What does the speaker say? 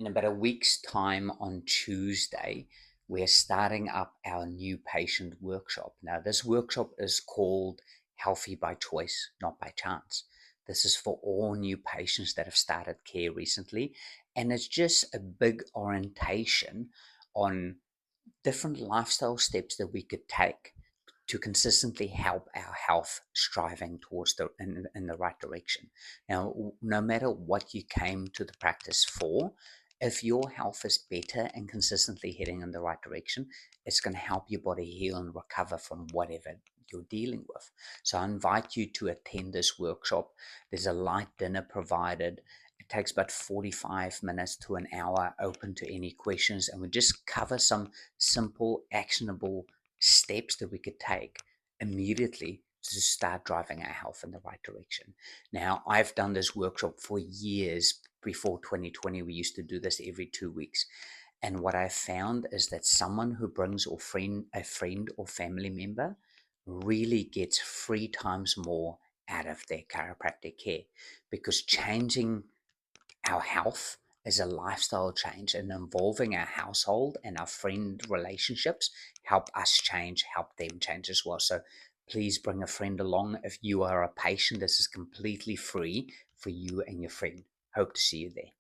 In about a week's time on Tuesday, we're starting up our new patient workshop. Now, this workshop is called Healthy by Choice, Not by Chance. This is for all new patients that have started care recently, and it's just a big orientation on different lifestyle steps that we could take to consistently help our health striving towards in the right direction. Now, no matter what you came to the practice for, if your health is better and consistently heading in the right direction, it's going to help your body heal and recover from whatever you're dealing with. So I invite you to attend this workshop. There's a light dinner provided. It takes about 45 minutes to an hour, open to any questions, and we just cover some simple, actionable steps that we could take immediately to start driving our health in the right direction. Now, I've done this workshop for years. Before 2020, we used to do this every 2 weeks. And what I found is that someone who brings a friend or family member really gets 3 times more out of their chiropractic care, because changing our health is a lifestyle change, and involving our household and our friend relationships help us change, help them change as well. So please bring a friend along. If you are a patient, this is completely free for you and your friend. Hope to see you there.